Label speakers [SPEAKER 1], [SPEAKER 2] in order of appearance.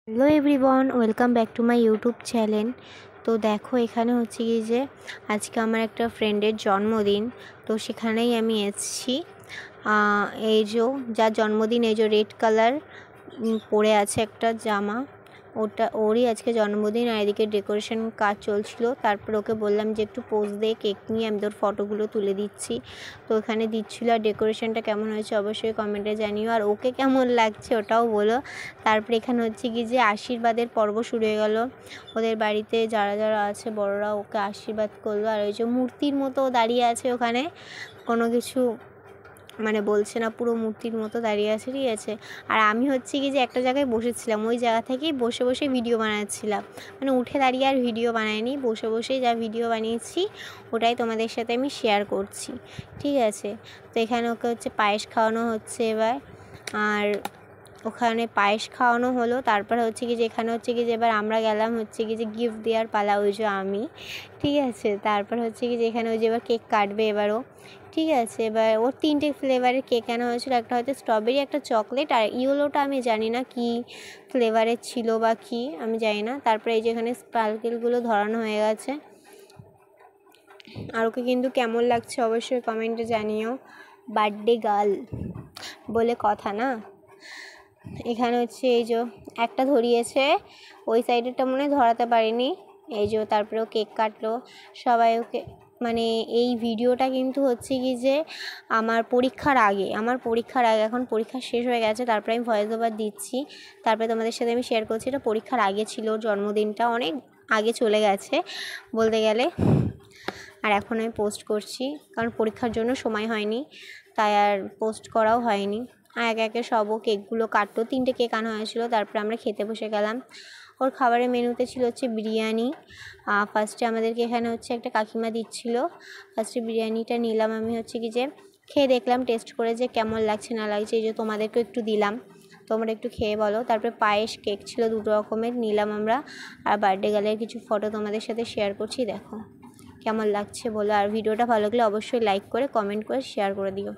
[SPEAKER 1] Hello everyone, welcome back to my YouTube channel. তো দেখো এখানে হচ্ছে কি যে আজকে আমার একটা ফ্রেন্ডের জন্মদিন, তো সেখানেই আমি এসেছি। এই যে যার জন্মদিন, এই যে রেড কালার পরে আছে একটা জামা, ওটা ওরই আজকে জন্মদিন। আর এদিকে ডেকোরেশন কাজ চলছিল। তারপর ওকে বললাম যে একটু পোজ দে, কেক নিয়ে আমি তোর ফটোগুলো তুলে দিচ্ছি। তো এখানে দিচ্ছিল। আর ডেকোরেশনটা কেমন হয়েছে অবশ্যই কমেন্টে জানিও, আর ওকে কেমন লাগছে ওটাও বলো। তারপরে এখানে হচ্ছে কি যে আশীর্বাদের পর্ব শুরু হয়ে গেল। ওদের বাড়িতে যারা যারা আছে বড়রা ওকে আশীর্বাদ করলো। আর ওই যে মূর্তির মতো দাঁড়িয়ে আছে ওখানে, কোনো কিছু মানে বলছে না, পুরো মূর্তির মতো দাঁড়িয়ে আছে, ঠিক আছে। আর আমি হচ্ছে কি যে একটা জায়গায় বসেছিলাম, ওই জায়গা থেকেই বসে বসে ভিডিও বানাচ্ছিলাম, মানে উঠে দাঁড়িয়ে আর ভিডিও বানাইনি, বসে বসেই যা ভিডিও বানিয়েছি ওটাই তোমাদের সাথে আমি শেয়ার করছি, ঠিক আছে। তো এখানে ওকে হচ্ছে পায়েস খাওয়ানো হচ্ছে এবার। আর ওখানে পায়েস খাওয়ানো হলো। তারপর হচ্ছে কি যে এখানে হচ্ছে কি যে এবার আমরা গেলাম হচ্ছে কি যে গিফট দেওয়ার পালা, ওই যে আমি, ঠিক আছে। তারপর হচ্ছে কি যে এখানে ওই যে এবার কেক কাটবে এবারও, ঠিক আছে। এবার ওর 3টে ফ্লেভারের কেক আনা হয়েছিল, একটা হয়তো স্ট্রবেরি, একটা চকলেট, আর ইয়েলোটা আমি জানি না কি ফ্লেভারের ছিল বা কি, আমি জানি না। তারপরে এই যে এখানে স্পার্কেলগুলো ধরানো হয়ে গেছে। আর ওকে কিন্তু কেমন লাগছে অবশ্যই কমেন্টে জানিও, বার্থডে গার্ল বলে কথা না। এখানে হচ্ছে এই যে একটা ধরিয়েছে, ওই সাইডেরটা মনে ধরাতে পারিনি। এই যে তারপরেও কেক কাটলো সবাই ওকে, মানে এই ভিডিওটা কিন্তু হচ্ছে কি যে আমার পরীক্ষার আগে, এখন পরীক্ষা শেষ হয়ে গেছে, তারপরে আমি ভয়েস ওভার দিচ্ছি, তারপরে তোমাদের সাথে আমি শেয়ার করছি। এটা পরীক্ষার আগে ছিল, জন্মদিনটা অনেক আগে চলে গেছে বলতে গেলে। আর এখন আমি পোস্ট করছি, কারণ পরীক্ষার জন্য সময় হয়নি, তাই আর পোস্ট করাও হয়নি। আর একে একে সবও কেকগুলো কাটতো, 3টে কেক আনা হয়েছিল। তারপরে আমরা খেতে বসে গেলাম। ওর খাবারের মেনুতে ছিল হচ্ছে বিরিয়ানি। ফার্স্টে আমাদেরকে এখানে হচ্ছে একটা কাকিমা দিচ্ছিল, ফার্স্টে বিরিয়ানিটা নিলাম আমি, হচ্ছে কি যে খেয়ে দেখলাম টেস্ট করে যে কেমন লাগছে না লাগছে। এই যে তোমাদেরকেও একটু দিলাম, তোমরা একটু খেয়ে বলো। তারপরে পায়েস কেক ছিল 2 রকমের, নিলাম আমরা। আর বার্থডে গার্লের কিছু ফটো তোমাদের সাথে শেয়ার করছি, দেখো কেমন লাগছে বলো। আর ভিডিওটা ভালো লাগলে অবশ্যই লাইক করে কমেন্ট করে শেয়ার করে দিও।